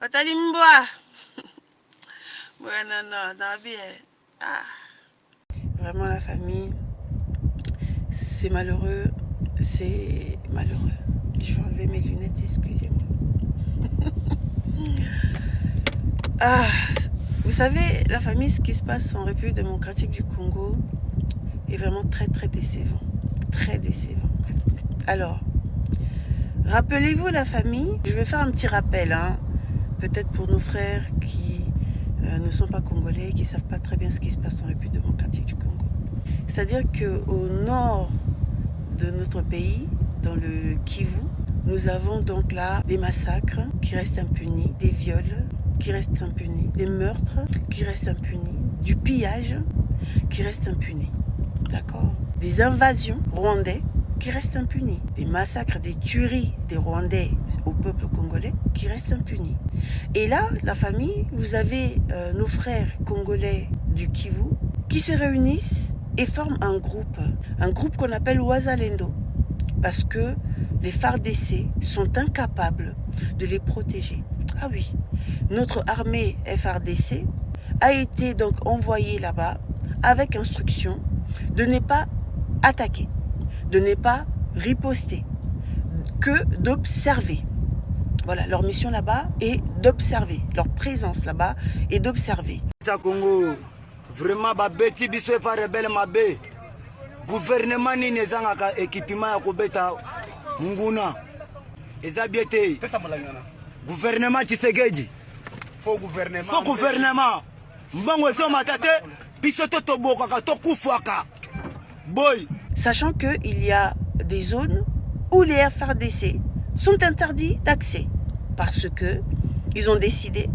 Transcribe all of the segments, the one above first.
Watalimbwa. Bueno, non, bien. Ah. Vraiment, la famille, c'est malheureux. C'est malheureux. Je vais enlever mes lunettes, excusez-moi. Ah, vous savez, la famille, ce qui se passe en République démocratique du Congo est vraiment très, très décevant. Très décevant. Alors, rappelez-vous la famille, je vais faire un petit rappel, hein, peut-être pour nos frères qui ne sont pas congolais, qui ne savent pas très bien ce qui se passe en République démocratique du Congo. C'est-à-dire qu'au nord de notre pays, dans le Kivu, nous avons donc là des massacres qui restent impunis, des viols qui restent impunis, des meurtres qui restent impunis, du pillage qui reste impuni. D'accord? Des invasions rwandais qui restent impunis, des massacres, des tueries des Rwandais au peuple congolais qui restent impunis. Et là, la famille, vous avez nos frères congolais du Kivu qui se réunissent et forment un groupe qu'on appelle Wazalendo, parce que les FARDC sont incapables de les protéger. Ah oui, notre armée FARDC a été donc envoyée là-bas avec instruction de ne pas attaquer, de ne pas riposter, que d'observer. Voilà, leur mission là-bas est d'observer, leur présence là-bas est d'observer. Congo, vraiment babeti biso pa rebelle mabe. Gouvernement ni nezanga équipement ya kobeta munguna. Eza biete. Gouvernement Tshisekedi. Faux gouvernement. Mbango zo matate biso to boka to kufaka. Boy. Sachant qu'il y a des zones où les FARDC sont interdits d'accès parce que ils ont décidé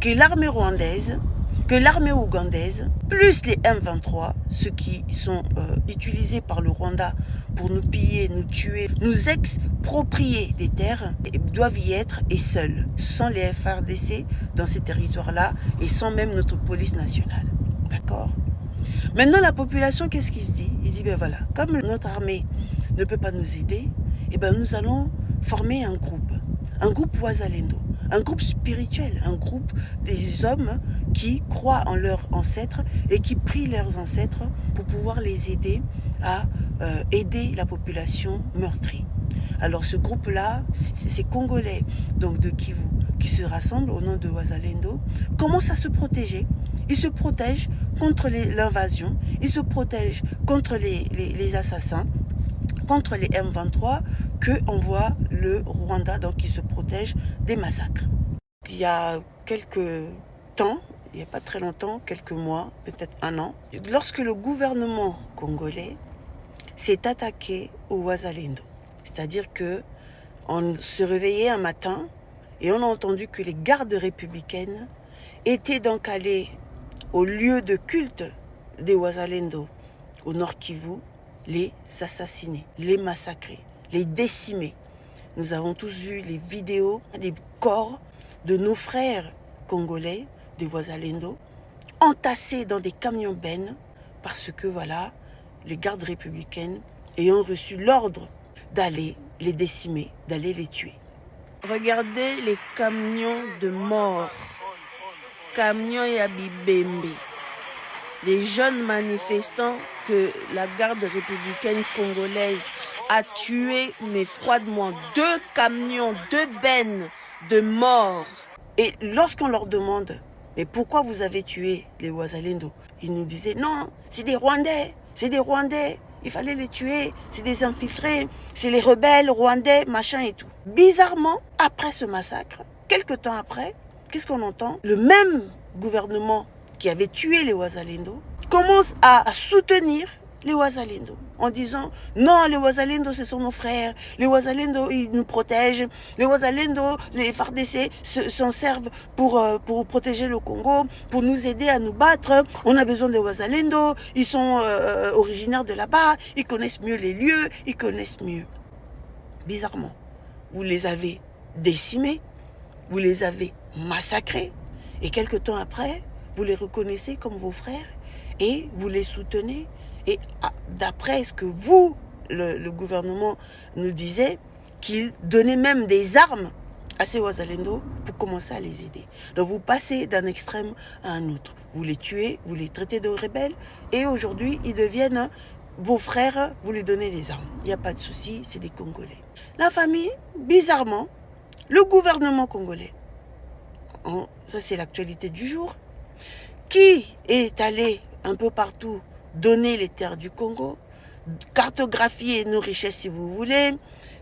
que l'armée rwandaise, que l'armée ougandaise, plus les M23, ceux qui sont utilisés par le Rwanda pour nous piller, nous tuer, nous exproprier des terres, doivent y être et seuls, sans les FARDC dans ces territoires-là et sans même notre police nationale. D'accord ? Maintenant, la population, qu'est-ce qu'il se dit? Il dit, ben voilà, comme notre armée ne peut pas nous aider, eh ben nous allons former un groupe Wazalendo, un groupe spirituel, un groupe des hommes qui croient en leurs ancêtres et qui prient leurs ancêtres pour pouvoir les aider à aider la population meurtrie. Alors ce groupe-là, ces Congolais donc de Kivu, qui se rassemblent au nom de Wazalendo, commencent à se protéger. Ils se protègent contre l'invasion, ils se protègent contre les assassins, contre les M23 que envoie le Rwanda, donc qui se protège des massacres. Il y a quelques temps, il n'y a pas très longtemps, quelques mois, peut-être un an, lorsque le gouvernement congolais s'est attaqué au Wazalendo, c'est-à-dire que on se réveillait un matin et on a entendu que les gardes républicaines étaient donc allées au lieu de culte des Wazalendo, au Nord Kivu, les assassiner, les massacrer, les décimer. Nous avons tous vu les vidéos des corps de nos frères congolais, des Wazalendo, entassés dans des camions-bennes parce que voilà, les gardes républicaines ayant reçu l'ordre d'aller les décimer, d'aller les tuer. Regardez les camions de mort. Camions et Bibembe, les jeunes manifestants que la garde républicaine congolaise a tués, mais froidement, 2 camions, 2 bennes de morts. Et lorsqu'on leur demande, mais pourquoi vous avez tué les Wazalendo? Ils nous disaient, non, c'est des Rwandais, il fallait les tuer, c'est des infiltrés, c'est les rebelles rwandais, machin et tout. Bizarrement, après ce massacre, quelques temps après, qu'est-ce qu'on entend? Le même gouvernement qui avait tué les Wazalendo commence à soutenir les Wazalendo en disant non, les Wazalendo ce sont nos frères, les Wazalendo ils nous protègent, les Wazalendo, les FARDC s'en servent pour protéger le Congo, pour nous aider à nous battre, on a besoin des Wazalendo, ils sont originaires de là-bas, ils connaissent mieux les lieux, ils connaissent mieux. Bizarrement, vous les avez décimés, vous les avez massacrés, et quelque temps après, vous les reconnaissez comme vos frères, et vous les soutenez, et d'après ce que vous, le gouvernement, nous disait, qu'il donnait même des armes à ces Wazalendo pour commencer à les aider. Donc vous passez d'un extrême à un autre. Vous les tuez, vous les traitez de rebelles et aujourd'hui ils deviennent vos frères, vous lui donnez les armes. Il n'y a pas de souci, c'est des Congolais. La famille, bizarrement, le gouvernement congolais, ça c'est l'actualité du jour, qui est allé un peu partout donner les terres du Congo, cartographier nos richesses si vous voulez,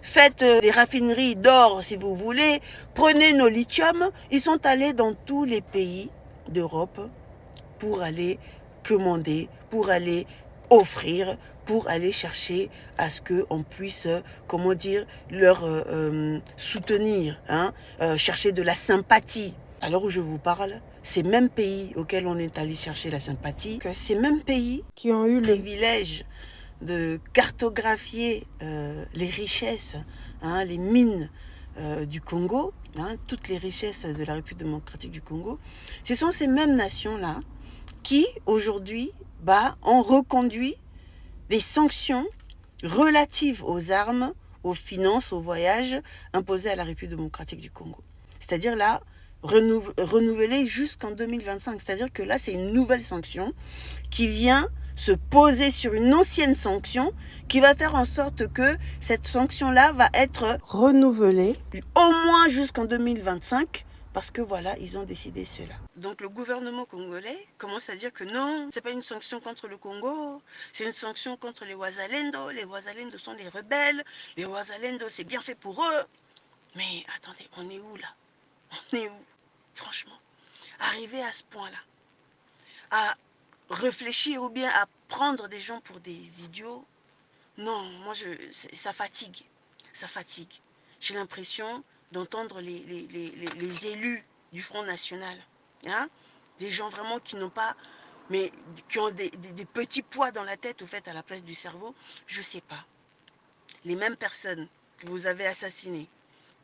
faites les raffineries d'or si vous voulez, prenez nos lithiums. Ils sont allés dans tous les pays d'Europe pour aller commander, pour aller offrir, pour aller chercher à ce qu'on puisse, comment dire, leur soutenir, hein, chercher de la sympathie. Alors où je vous parle, ces mêmes pays auxquels on est allé chercher la sympathie, que ces mêmes pays qui ont eu le privilège de cartographier les richesses, hein, les mines du Congo, hein, toutes les richesses de la République démocratique du Congo, ce sont ces mêmes nations-là qui, aujourd'hui, ont reconduit des sanctions relatives aux armes, aux finances, aux voyages imposés à la République démocratique du Congo. C'est-à-dire là, renouvelé jusqu'en 2025. C'est-à-dire que là, c'est une nouvelle sanction qui vient se poser sur une ancienne sanction qui va faire en sorte que cette sanction-là va être renouvelée au moins jusqu'en 2025 parce que voilà, ils ont décidé cela. Donc le gouvernement congolais commence à dire que non, c'est pas une sanction contre le Congo, c'est une sanction contre les Wazalendo. Les Wazalendo sont des rebelles, les Wazalendo c'est bien fait pour eux. Mais attendez, on est où là? On est où? Franchement, arriver à ce point-là, à réfléchir ou bien à prendre des gens pour des idiots, non, moi ça fatigue, ça fatigue. J'ai l'impression d'entendre les élus du Front National, hein, des gens vraiment qui n'ont pas, mais qui ont des petits poids dans la tête au fait à la place du cerveau, je sais pas. Les mêmes personnes que vous avez assassinées,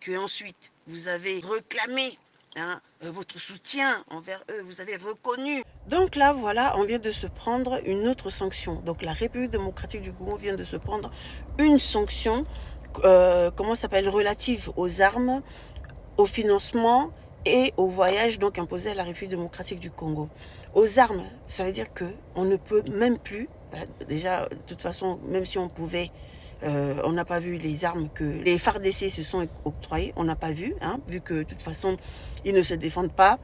que ensuite vous avez réclamé, hein, votre soutien envers eux, vous avez reconnu. Donc là, voilà, on vient de se prendre une autre sanction. Donc la République démocratique du Congo vient de se prendre une sanction, comment ça s'appelle, relative aux armes, au financement et au voyage donc imposé à la République démocratique du Congo. Aux armes, ça veut dire que on ne peut même plus, déjà, de toute façon, même si on pouvait, on n'a pas vu les armes que les FARDC se sont octroyées, on n'a pas vu, hein, vu que de toute façon, ils ne se défendent pas,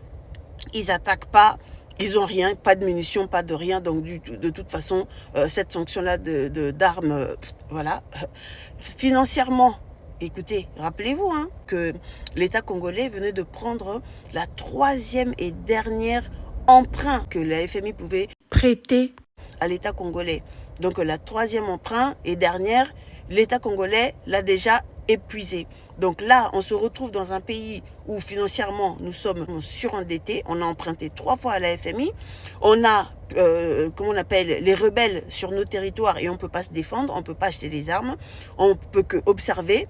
ils attaquent pas, ils n'ont rien, pas de munitions, pas de rien, donc de toute façon, cette sanction-là d'armes, voilà, financièrement, écoutez, rappelez-vous hein, que l'État congolais venait de prendre la 3e et dernière emprunt que la FMI pouvait prêter à l'État congolais. Donc la 3e emprunt et dernière, l'État congolais l'a déjà épuisé. Donc là, on se retrouve dans un pays où financièrement, nous sommes surendettés. On a emprunté 3 fois à la FMI. On a, comment on appelle, les rebelles sur nos territoires et on ne peut pas se défendre, on ne peut pas acheter des armes, on ne peut que observer.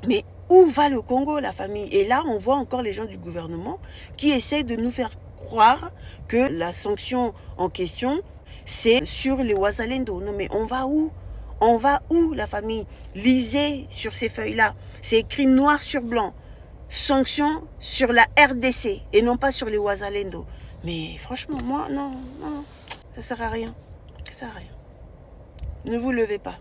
Mais où va le Congo, la famille? Et là, on voit encore les gens du gouvernement qui essayent de nous faire croire que la sanction en question, c'est sur les Wazalendo. Non, mais on va où? On va où, la famille? Lisez sur ces feuilles-là. C'est écrit noir sur blanc. Sanction sur la RDC et non pas sur les Wazalendo. Mais franchement, moi, non, ça sert à rien. Ça sert à rien. Ne vous levez pas.